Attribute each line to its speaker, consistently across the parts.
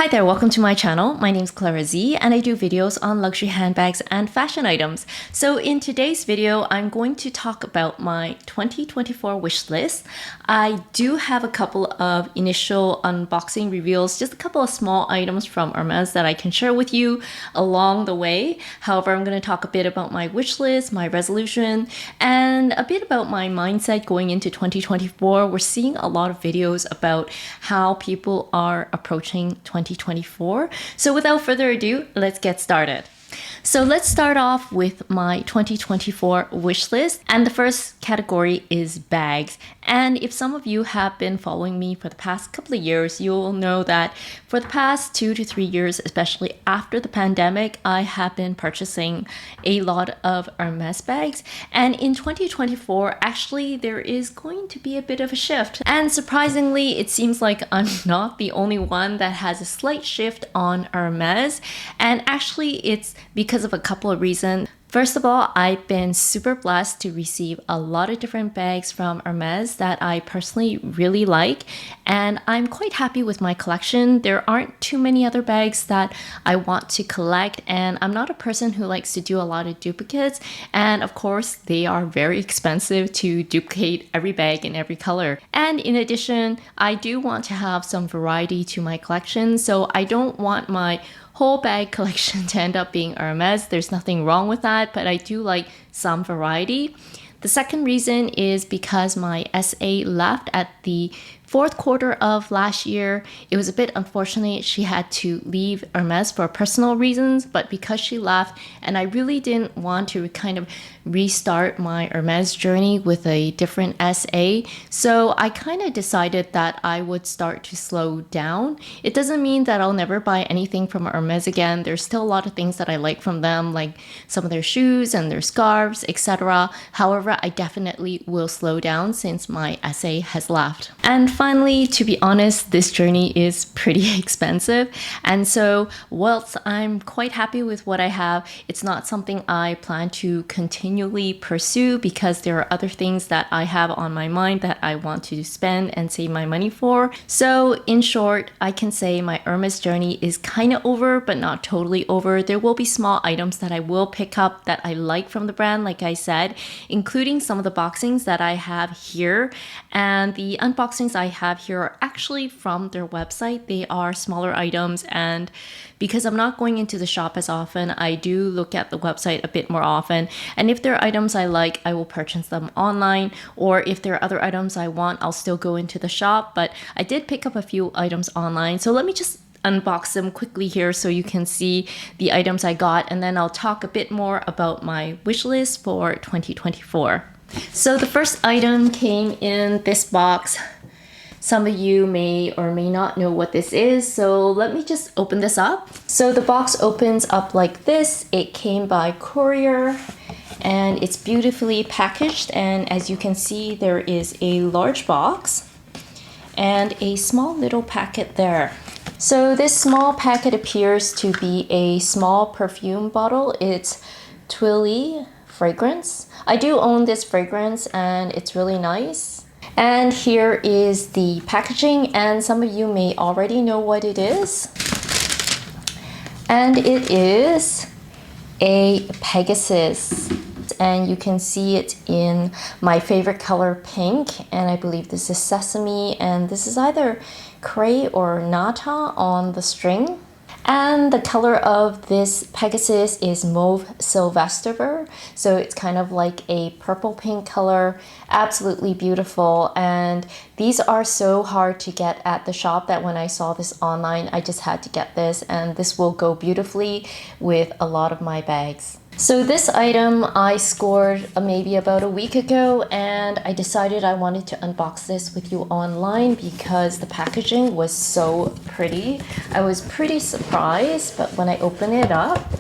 Speaker 1: Hi there, welcome to my channel. My name is ClaraZeela and I do videos on luxury handbags and fashion items. So in today's video, I'm going to talk about my 2024 wish list. I do have a couple of initial unboxing reveals, just a couple of small items from Hermes that I can share with you along the way. However, I'm going to talk a bit about my wish list, my resolution, and a bit about my mindset going into 2024. We're seeing a lot of videos about how people are approaching 2024. So without further ado, let's get started. So let's start off with my 2024 wish list. And the first category is bags. And if some of you have been following me for the past couple of years, you'll know that for the past 2 to 3 years, especially after the pandemic, I have been purchasing a lot of Hermes bags. And in 2024, actually, there is going to be a bit of a shift. And surprisingly, it seems like I'm not the only one that has a slight shift on Hermes. And actually, it's because of a couple of reasons. First of all, I've been super blessed to receive a lot of different bags from Hermes that I personally really like, and I'm quite happy with my collection. There aren't too many other bags that I want to collect, and I'm not a person who likes to do a lot of duplicates, and of course, they are very expensive to duplicate every bag in every color. And in addition, I do want to have some variety to my collection, so I don't want my whole bag collection to end up being Hermes. There's nothing wrong with that, but I do like some variety. The second reason is because my SA left at the fourth quarter of last year. It was a bit unfortunate. She had to leave Hermes for personal reasons, but because she left and I really didn't want to kind of restart my Hermes journey with a different SA, so I kind of decided that I would start to slow down. It doesn't mean that I'll never buy anything from Hermes again. There's still a lot of things that I like from them, like some of their shoes and their scarves, etc. However, I definitely will slow down since my SA has left. And finally, to be honest, this journey is pretty expensive. And so whilst I'm quite happy with what I have, it's not something I plan to continually pursue because there are other things that I have on my mind that I want to spend and save my money for. So in short, I can say my Hermes journey is kind of over, but not totally over. There will be small items that I will pick up that I like from the brand, like I said, including some of the boxings that I have here. And the unboxings I have here are actually from their website. They are smaller items, and because I'm not going into the shop as often, I do look at the website a bit more often. And if there are items I like, I will purchase them online, or if there are other items I want, I'll still go into the shop. But I did pick up a few items online, so let me just unbox them quickly here so you can see the items I got, and then I'll talk a bit more about my wish list for 2024. So the first item came in this box. Some of you may or may not know what this is, so let me just open this up. So the box opens up like this. It came by courier and it's beautifully packaged, and as you can see, there is a large box and a small little packet there. So this small packet appears to be a small perfume bottle. It's Twilly fragrance. I do own this fragrance and it's really nice. And here is the packaging, and some of you may already know what it is. And it is a Pegasus. And you can see it in my favorite color, pink, and I believe this is sesame, and this is either cray or nata on the string. And the color of this Pegasus is Mauve Sylvester, so it's kind of like a purple pink color. Absolutely beautiful, and these are so hard to get at the shop that when I saw this online, I just had to get this, and this will go beautifully with a lot of my bags. So this item I scored maybe about a week ago, and I decided I wanted to unbox this with you online because the packaging was so pretty. I was pretty surprised, but when I open it up,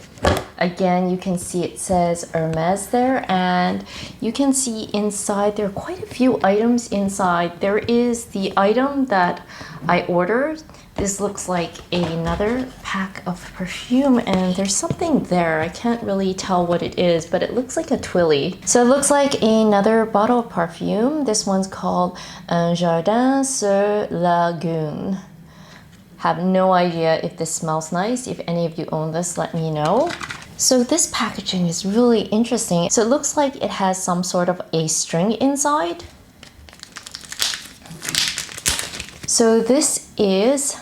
Speaker 1: again, you can see it says Hermes there, and you can see inside there are quite a few items inside. There is the item that I ordered. This looks like another pack of perfume, and there's something there. I can't really tell what it is, but it looks like a Twilly. So it looks like another bottle of perfume. This one's called Un Jardin sur Lagune. Have no idea if this smells nice. If any of you own this, let me know. So this packaging is really interesting. So it looks like it has some sort of a string inside. So this is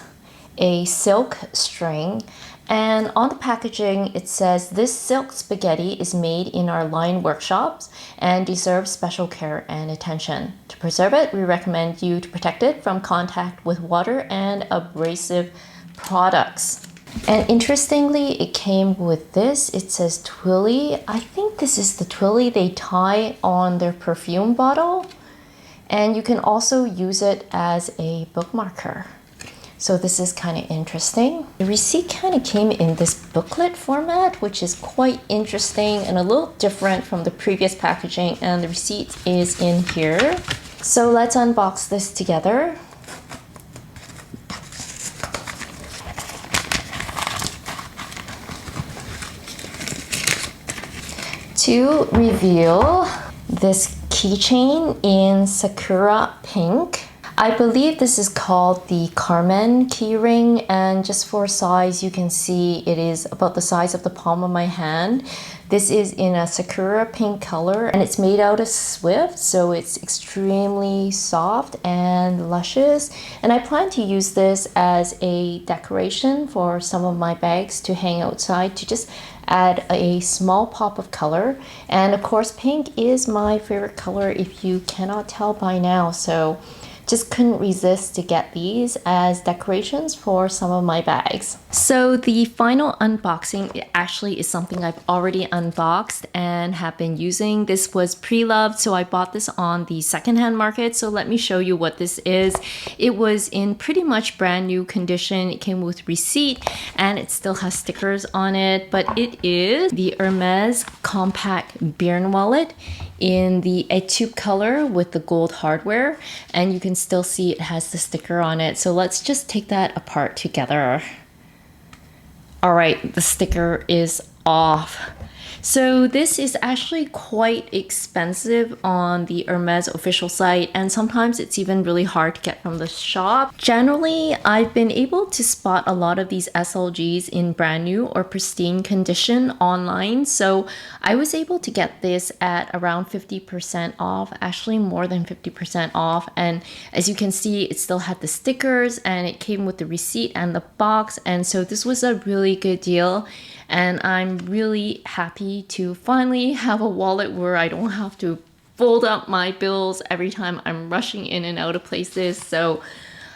Speaker 1: a silk string, and on the packaging it says this silk spaghetti is made in our line workshops and deserves special care and attention. To preserve it, we recommend you to protect it from contact with water and abrasive products. And interestingly, it came with this. It says twilly. I think this is the twilly they tie on their perfume bottle, and you can also use it as a bookmarker. So this is kind of interesting. The receipt kind of came in this booklet format, which is quite interesting and a little different from the previous packaging, and the receipt is in here. So let's unbox this together. To reveal this keychain in Sakura Pink. I believe this is called the Carmen keyring, and just for size, you can see it is about the size of the palm of my hand. This is in a Sakura Pink color, and it's made out of Swift, so it's extremely soft and luscious. And I plan to use this as a decoration for some of my bags to hang outside to just add a small pop of color. And of course, pink is my favorite color if you cannot tell by now, so just couldn't resist to get these as decorations for some of my bags. So the final unboxing actually is something I've already unboxed and have been using. This was pre-loved, so I bought this on the secondhand market. So let me show you what this is. It was in pretty much brand new condition. It came with receipt and it still has stickers on it, but it is the Hermes compact beer wallet in the etude color with the gold hardware, and you can still see it has the sticker on it. So let's just take that apart together. All right, the sticker is off. So this is actually quite expensive on the Hermes official site, and sometimes it's even really hard to get from the shop. Generally, I've been able to spot a lot of these SLGs in brand new or pristine condition online, so I was able to get this at around 50% off, actually more than 50% off. And as you can see, it still had the stickers and it came with the receipt and the box, and so this was a really good deal. And I'm really happy to finally have a wallet where I don't have to fold up my bills every time I'm rushing in and out of places. So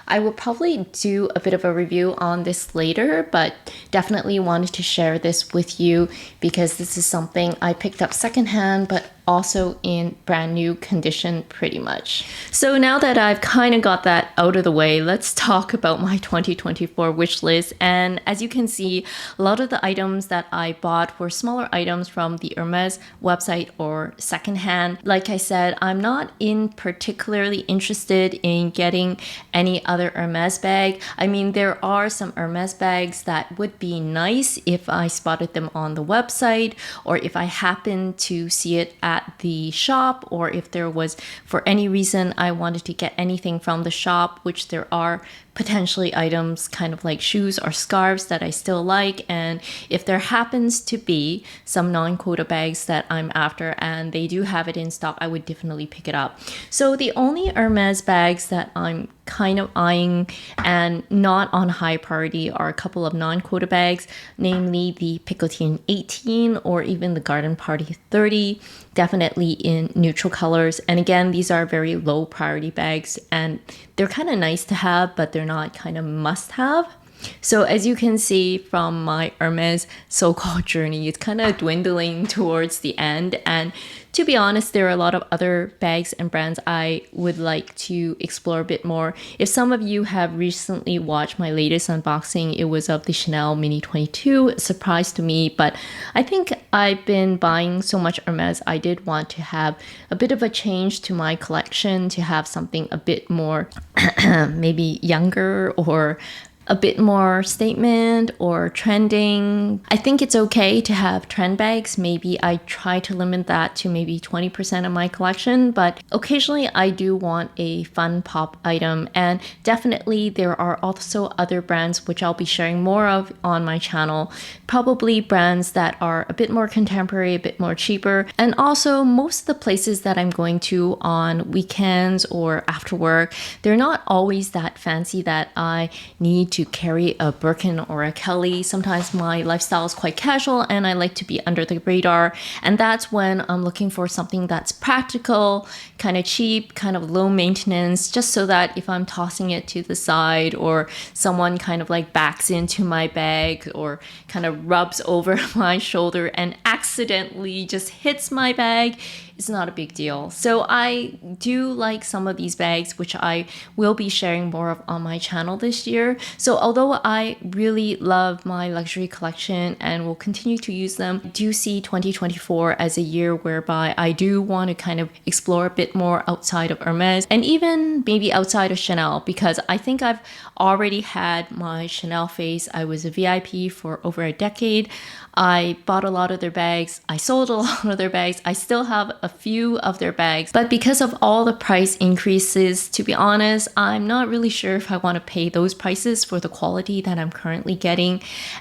Speaker 1: I will probably do a bit of a review on this later, but definitely wanted to share this with you because this is something I picked up secondhand, but also in brand new condition pretty much. So now that I've kind of got that out of the way, let's talk about my 2024 wish list. And as you can see, a lot of the items that I bought were smaller items from the Hermes website or secondhand. Like I said, I'm not particularly interested in getting any other Hermes bag. I mean, there are some Hermes bags that would be nice if I spotted them on the website, or if I happened to see it at the shop, or if there was, for any reason, I wanted to get anything from the shop, which there are potentially items kind of like shoes or scarves that I still like. And if there happens to be some non-quota bags that I'm after and they do have it in stock, I would definitely pick it up. So the only Hermes bags that I'm kind of eyeing and not on high priority are a couple of non-quota bags, namely the Picotine 18 or even the Garden Party 30, definitely in neutral colors. And again, these are very low priority bags and they're kind of nice to have, but they're not kind of must have. So as you can see from my Hermes so-called journey, it's kind of dwindling towards the end. And to be honest, there are a lot of other bags and brands I would like to explore a bit more. If some of you have recently watched my latest unboxing, it was of the Chanel Mini 22, a surprise to me, but I think I've been buying so much Hermes, I did want to have a bit of a change to my collection, to have something a bit more maybe younger or a bit more statement or trending. I think it's okay to have trend bags. Maybe I try to limit that to maybe 20% of my collection, but occasionally I do want a fun pop item. And definitely there are also other brands which I'll be sharing more of on my channel. Probably brands that are a bit more contemporary, a bit more cheaper. And also most of the places that I'm going to on weekends or after work, they're not always that fancy that I need to carry a Birkin or a Kelly. Sometimes my lifestyle is quite casual and I like to be under the radar. And that's when I'm looking for something that's practical, kind of cheap, kind of low maintenance, just so that if I'm tossing it to the side or someone kind of like backs into my bag or kind of rubs over my shoulder and accidentally just hits my bag, it's not a big deal. So I do like some of these bags, which I will be sharing more of on my channel this year. So although I really love my luxury collection and will continue to use them, I do see 2024 as a year whereby I do want to kind of explore a bit more outside of Hermes and even maybe outside of Chanel, because I think I've already had my Chanel phase. I was a VIP for over a decade. I bought a lot of their bags. I sold a lot of their bags. I still have a few of their bags. But because of all the price increases, to be honest, I'm not really sure if I want to pay those prices for the quality that I'm currently getting.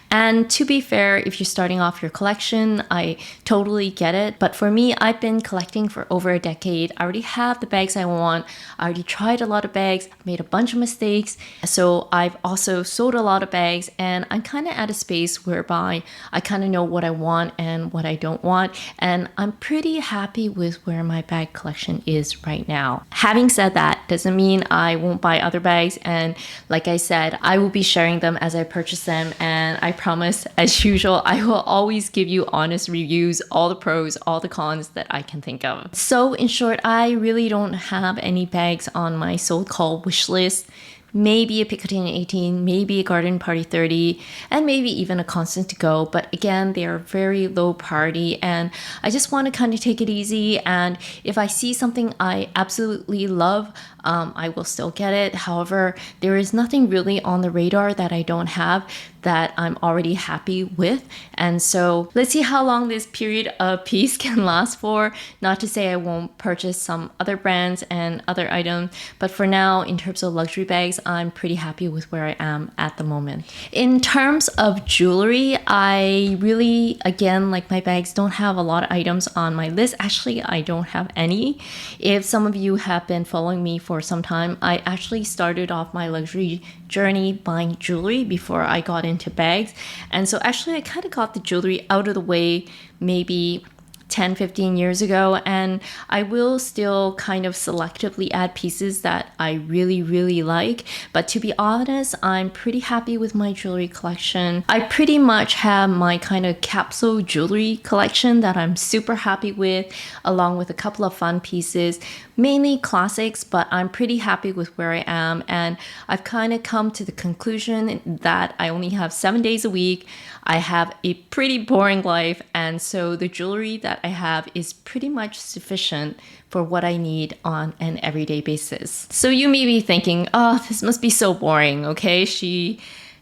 Speaker 1: And to be fair, if you're starting off your collection, I totally get it. But for me, I've been collecting for over a decade. I already have the bags I want. I already tried a lot of bags, made a bunch of mistakes. So I've also sold a lot of bags, and I'm kind of at a space whereby I kind of know what I want and what I don't want. And I'm pretty happy with where my bag collection is right now. Having said that, doesn't mean I won't buy other bags. And like I said, I will be sharing them as I purchase them. And I promise, as usual, I will always give you honest reviews, all the pros, all the cons that I can think of. So in short, I really don't have any bags on my so-called wish list. Maybe a Picotin 18, maybe a Garden Party 30, and maybe even a Constant to Go. But again, they are very low priority, and I just want to kind of take it easy. And if I see something I absolutely love, I will still get it. However, there is nothing really on the radar that I don't have that I'm already happy with. And so let's see how long this period of peace can last for. Not to say I won't purchase some other brands and other items, but for now, in terms of luxury bags, I'm pretty happy with where I am at the moment. In terms of jewelry, I really, again, like my bags don't have a lot of items on my list. Actually, I don't have any. If some of you have been following me for some time, I actually started off my luxury journey buying jewelry before I got into bags. And so actually I kind of got the jewelry out of the way maybe 10-15 years ago, and I will still kind of selectively add pieces that I really like. But to be honest, I'm pretty happy with my jewelry collection. I pretty much have my kind of capsule jewelry collection that I'm super happy with, along with a couple of fun pieces, mainly classics, but I'm pretty happy with where I am. And I've kind of come to the conclusion that I only have 7 days a week. I have a pretty boring life, and so the jewelry that I have is pretty much sufficient for what I need on an everyday basis. So you may be thinking, oh, this must be so boring, okay? She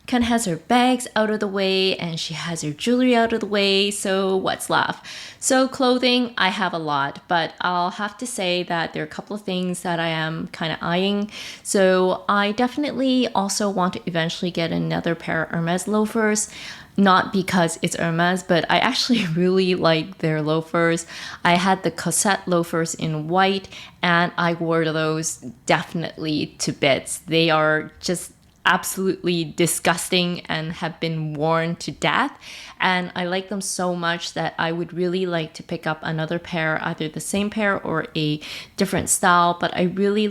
Speaker 1: kind of has her bags out of the way and she has her jewelry out of the way, so what's left? So clothing, I have a lot, but I'll have to say that there are a couple of things that I am kind of eyeing. So I definitely also want to eventually get another pair of Hermes loafers. Not because it's Hermes, but I actually really like their loafers. I had the Cosette loafers in white, and I wore those definitely to bits. They are just absolutely disgusting and have been worn to death. And I like them so much that I would really like to pick up another pair, either the same pair or a different style. But I really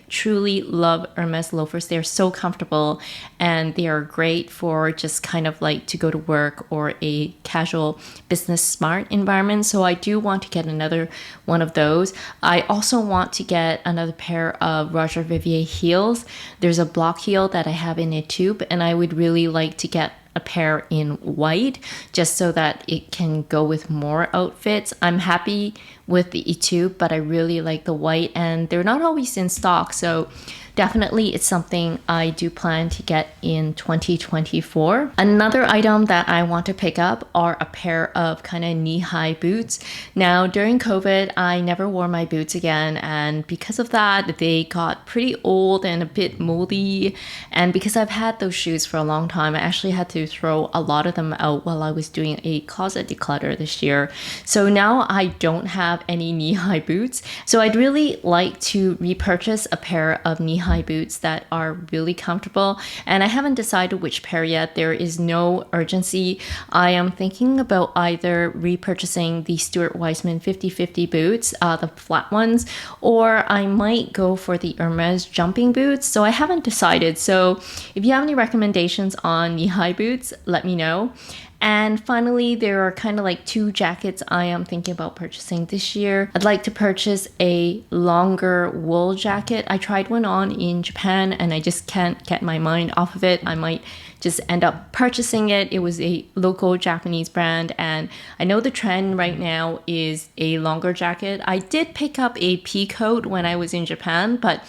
Speaker 1: truly love Hermes loafers. They're so comfortable and they are great for just kind of like to go to work or a casual business smart environment. So I do want to get another one of those. I also want to get another pair of Roger Vivier heels. There's a block heel that I have in a tube, and I would really like to get a pair in white just so that it can go with more outfits. I'm happy with the etude, but I really like the white and they're not always in stock. So definitely it's something I do plan to get in 2024. Another item that I want to pick up are a pair of kind of knee-high boots. Now during COVID, I never wore my boots again, and because of that, they got pretty old and a bit moldy. And because I've had those shoes for a long time, I actually had to throw a lot of them out while I was doing a closet declutter this year. So now I don't have any knee-high boots. So I'd really like to repurchase a pair of knee-high boots that are really comfortable, and I haven't decided which pair yet. There is no urgency. I am thinking about either repurchasing the Stuart Weitzman 50/50 boots, the flat ones, or I might go for the Hermes jumping boots. So I haven't decided. So if you have any recommendations on knee-high boots, let me know. And finally, there are kind of like 2 jackets I am thinking about purchasing this year. I'd like to purchase a longer wool jacket. I tried one on in Japan and I just can't get my mind off of it. I might just end up purchasing it. It was a local Japanese brand, and I know the trend right now is a longer jacket. I did pick up a pea coat when I was in Japan, but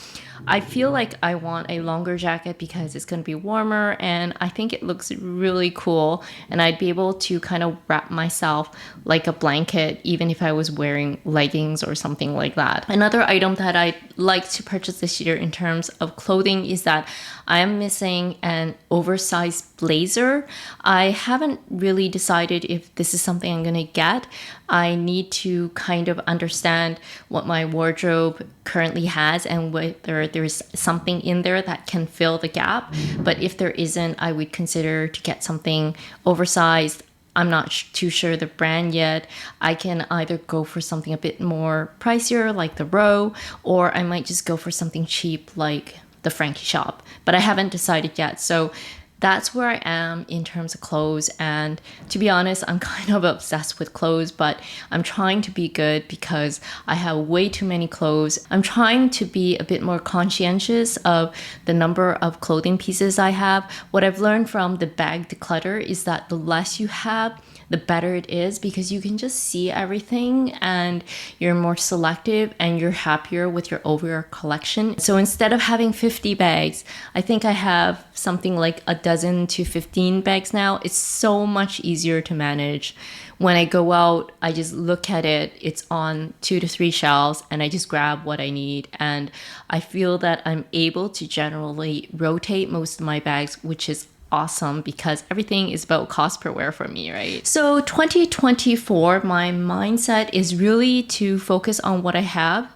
Speaker 1: I feel like I want a longer jacket because it's going to be warmer, and I think it looks really cool, and I'd be able to kind of wrap myself like a blanket even if I was wearing leggings or something like that. Another item that I'd like to purchase this year in terms of clothing is that I am missing an oversized blazer. I haven't really decided if this is something I'm going to get. I need to kind of understand what my wardrobe currently has and whether there's something in there that can fill the gap. But if there isn't, I would consider to get something oversized. I'm not too sure the brand yet. I can either go for something a bit more pricier like the Row, or I might just go for something cheap like the Frankie Shop. But I haven't decided yet. So that's where I am in terms of clothes. And to be honest, I'm kind of obsessed with clothes, but I'm trying to be good because I have way too many clothes. I'm trying to be a bit more conscientious of the number of clothing pieces I have. What I've learned from the bag declutter is that the less you have, the better it is, because you can just see everything and you're more selective and you're happier with your overall collection. So instead of having 50 bags, I think I have something like a dozen to 15 bags now. It's so much easier to manage. When I go out, I just look at it. It's on 2 to 3 shelves and I just grab what I need. And I feel that I'm able to generally rotate most of my bags, which is awesome because everything is about cost per wear for me, right? So 2024, my mindset is really to focus on what I have,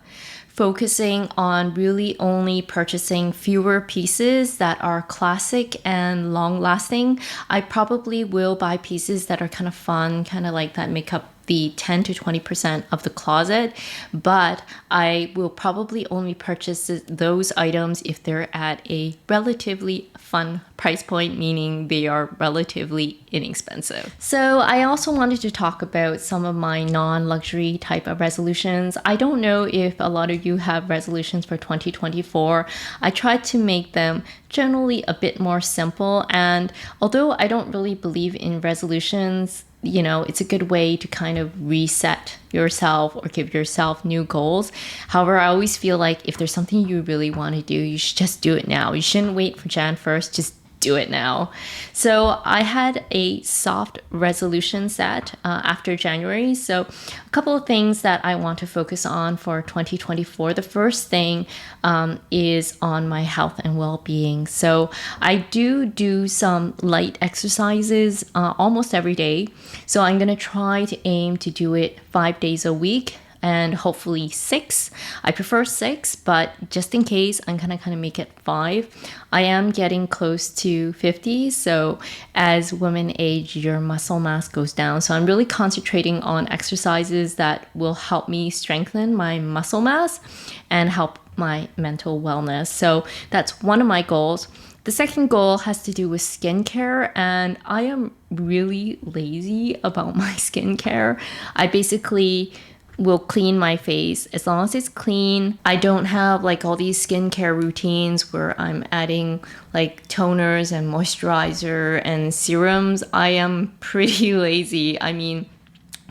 Speaker 1: focusing on really only purchasing fewer pieces that are classic and long lasting. I probably will buy pieces that are kind of fun, kind of like that make up the 10 to 20% of the closet, but I will probably only purchase those items if they're at a relatively fun price point, meaning they are relatively inexpensive. So I also wanted to talk about some of my non-luxury type of resolutions. I don't know if a lot of you have resolutions for 2024. I tried to make them generally a bit more simple, and although I don't really believe in resolutions, you know, it's a good way to kind of reset yourself or give yourself new goals. However, I always feel like if there's something you really want to do, you should just do it now. You shouldn't wait for Jan 1st, just do it now. So I had a soft resolution set after January. So a couple of things that I want to focus on for 2024. The first thing is on my health and well-being. So I do some light exercises almost every day. So I'm going to try to aim to do it 5 days a week, and hopefully 6. I prefer 6, but just in case, I'm gonna kind of make it 5. I am getting close to 50, so as women age, your muscle mass goes down. So I'm really concentrating on exercises that will help me strengthen my muscle mass and help my mental wellness. So that's one of my goals. The second goal has to do with skincare, and I am really lazy about my skincare. I basically will clean my face as long as it's clean. I don't have like all these skincare routines where I'm adding like toners and moisturizer and serums. I am pretty lazy. I mean,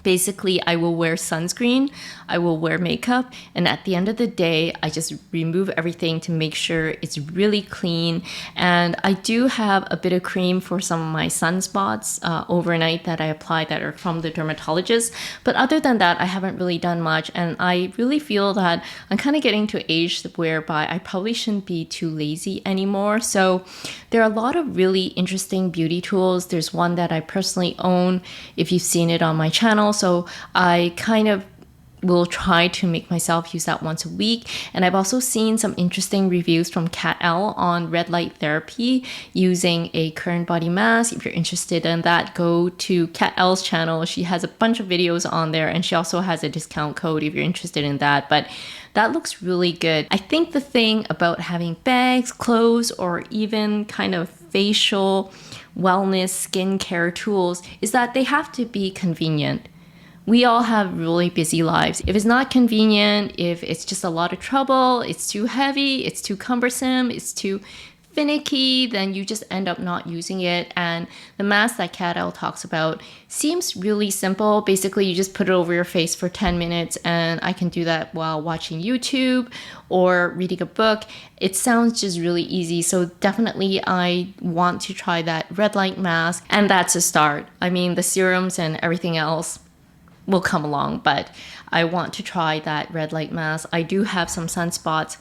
Speaker 1: basically, I will wear sunscreen. I will wear makeup, and at the end of the day, I just remove everything to make sure it's really clean. And I do have a bit of cream for some of my sunspots overnight that I apply that are from the dermatologist. But other than that, I haven't really done much, and I really feel that I'm kind of getting to age whereby I probably shouldn't be too lazy anymore. So there are a lot of really interesting beauty tools. There's one that I personally own, if you've seen it on my channel. So I kind of will try to make myself use that once a week. And I've also seen some interesting reviews from Kat L on red light therapy using a current body mask. If you're interested in that, go to Kat L's channel. She has a bunch of videos on there, and she also has a discount code if you're interested in that. But that looks really good. I think the thing about having bags, clothes, or even kind of facial wellness skincare tools is that they have to be convenient. We all have really busy lives. If it's not convenient, if it's just a lot of trouble, it's too heavy, it's too cumbersome, it's too finicky, then you just end up not using it. And the mask that Kat L talks about seems really simple. Basically, you just put it over your face for 10 minutes, and I can do that while watching YouTube or reading a book. It sounds just really easy. So definitely I want to try that red light mask, and that's a start. I mean, the serums and everything else will come along, but I want to try that red light mask. I do have some sunspots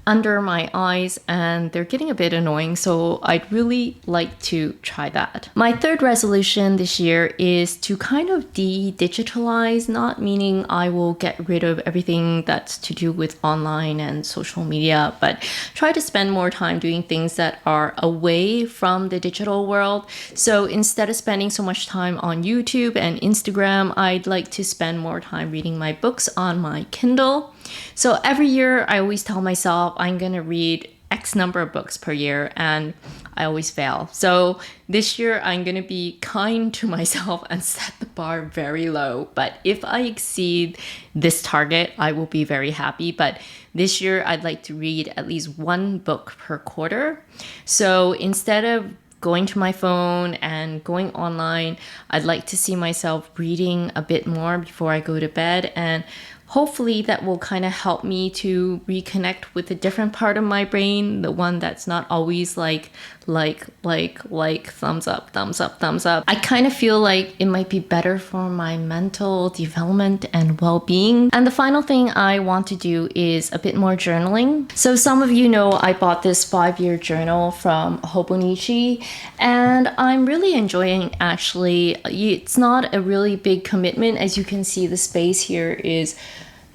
Speaker 1: under my eyes, and they're getting a bit annoying, so I'd really like to try that. My third resolution this year is to kind of de-digitalize, not meaning I will get rid of everything that's to do with online and social media, but try to spend more time doing things that are away from the digital world. So instead of spending so much time on YouTube and Instagram, I'd like to spend more time reading my books on my Kindle. So every year I always tell myself I'm gonna read X number of books per year, and I always fail. So this year I'm gonna be kind to myself and set the bar very low. But if I exceed this target, I will be very happy. But this year I'd like to read at least one book per quarter. So instead of going to my phone and going online, I'd like to see myself reading a bit more before I go to bed, and hopefully that will kind of help me to reconnect with a different part of my brain, the one that's not always like, thumbs up, thumbs up, thumbs up. I kind of feel like it might be better for my mental development and well-being. And the final thing I want to do is a bit more journaling. So some of you know I bought this 5-year journal from Hobonichi, and I'm really enjoying actually. It's not a really big commitment. As you can see, the space here is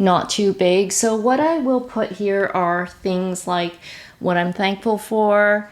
Speaker 1: not too big. So what I will put here are things like what I'm thankful for,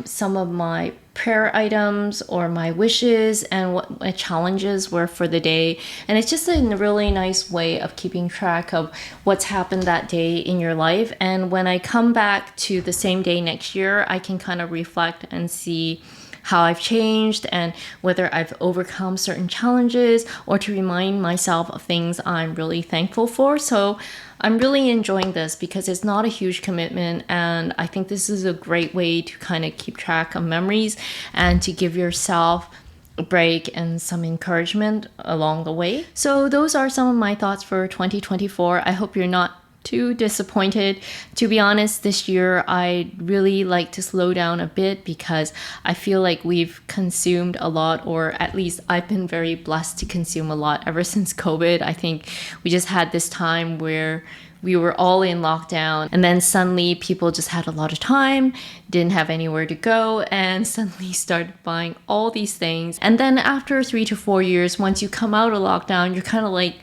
Speaker 1: some of my prayer items or my wishes, and what my challenges were for the day. And it's just a really nice way of keeping track of what's happened that day in your life. And when I come back to the same day next year, I can kind of reflect and see how I've changed and whether I've overcome certain challenges, or to remind myself of things I'm really thankful for. So I'm really enjoying this because it's not a huge commitment, and I think this is a great way to kind of keep track of memories and to give yourself a break and some encouragement along the way. So those are some of my thoughts for 2024. I hope you're not too disappointed. To be honest, this year I really like to slow down a bit because I feel like we've consumed a lot, or at least I've been very blessed to consume a lot ever since COVID. I think we just had this time where we were all in lockdown, and then suddenly people just had a lot of time, didn't have anywhere to go, and suddenly started buying all these things. And then after 3 to 4 years, once you come out of lockdown, you're kind of like,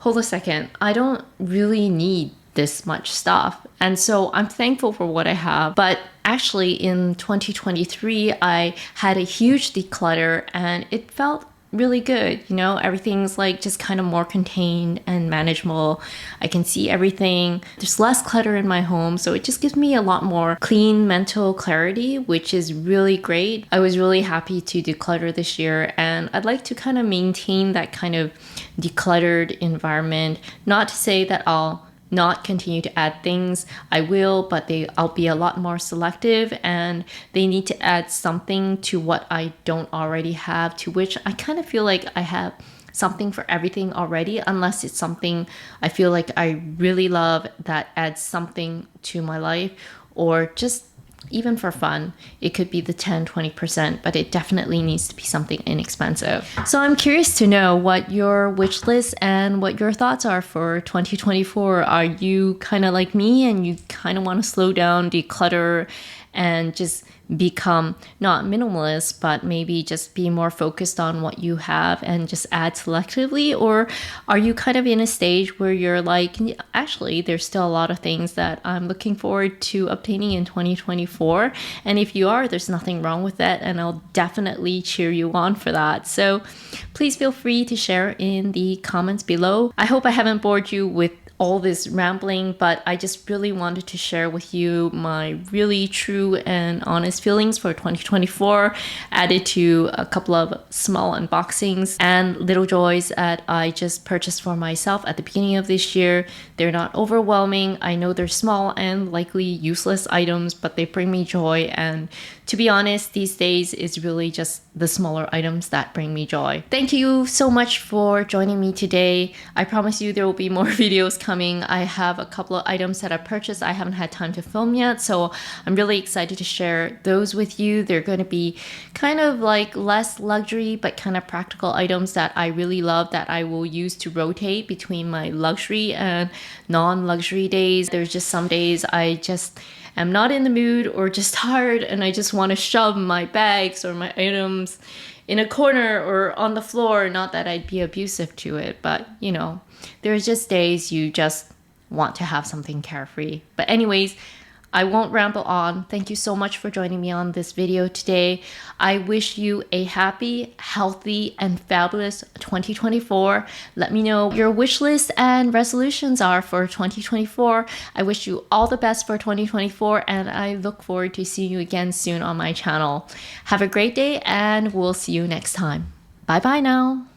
Speaker 1: hold a second, I don't really need this much stuff. And so I'm thankful for what I have. But actually in 2023, I had a huge declutter, and it felt really good. You know, everything's like just kind of more contained and manageable. I can see everything. There's less clutter in my home, so it just gives me a lot more clean mental clarity, which is really great. I was really happy to declutter this year, and I'd like to kind of maintain that kind of decluttered environment. Not to say that I'll not continue to add things. I will, but I'll be a lot more selective, and they need to add something to what I don't already have, to which I kind of feel like I have something for everything already, unless it's something I feel like I really love that adds something to my life, or just even for fun. It could be the 10-20%, but it definitely needs to be something inexpensive. So I'm curious to know what your wish list and what your thoughts are for 2024. Are you kind of like me and you kind of want to slow down, declutter, and just become not minimalist, but maybe just be more focused on what you have and just add selectively? Or are you kind of in a stage where you're like, actually, there's still a lot of things that I'm looking forward to obtaining in 2024? And if you are, there's nothing wrong with that, and I'll definitely cheer you on for that. So please feel free to share in the comments below. I hope I haven't bored you with all this rambling, but I just really wanted to share with you my really true and honest feelings for 2024, added to a couple of small unboxings and little joys that I just purchased for myself at the beginning of this year. They're not overwhelming. I know they're small and likely useless items, but they bring me joy. And to be honest, these days it's really just the smaller items that bring me joy. Thank you so much for joining me today. I promise you there will be more videos coming. I have a couple of items that I purchased I haven't had time to film yet, so I'm really excited to share those with you. They're going to be kind of like less luxury but kind of practical items that I really love, that I will use to rotate between my luxury and non-luxury days. There's just some days I just am not in the mood or just tired and I just want to shove my bags or my items in a corner or on the floor. Not that I'd be abusive to it, but you know, there's just days you just want to have something carefree. But anyways, I won't ramble on. Thank you so much for joining me on this video today. I wish you a happy, healthy, and fabulous 2024. Let me know your wish list and resolutions are for 2024. I wish you all the best for 2024, and I look forward to seeing you again soon on my channel. Have a great day, and we'll see you next time. Bye bye now.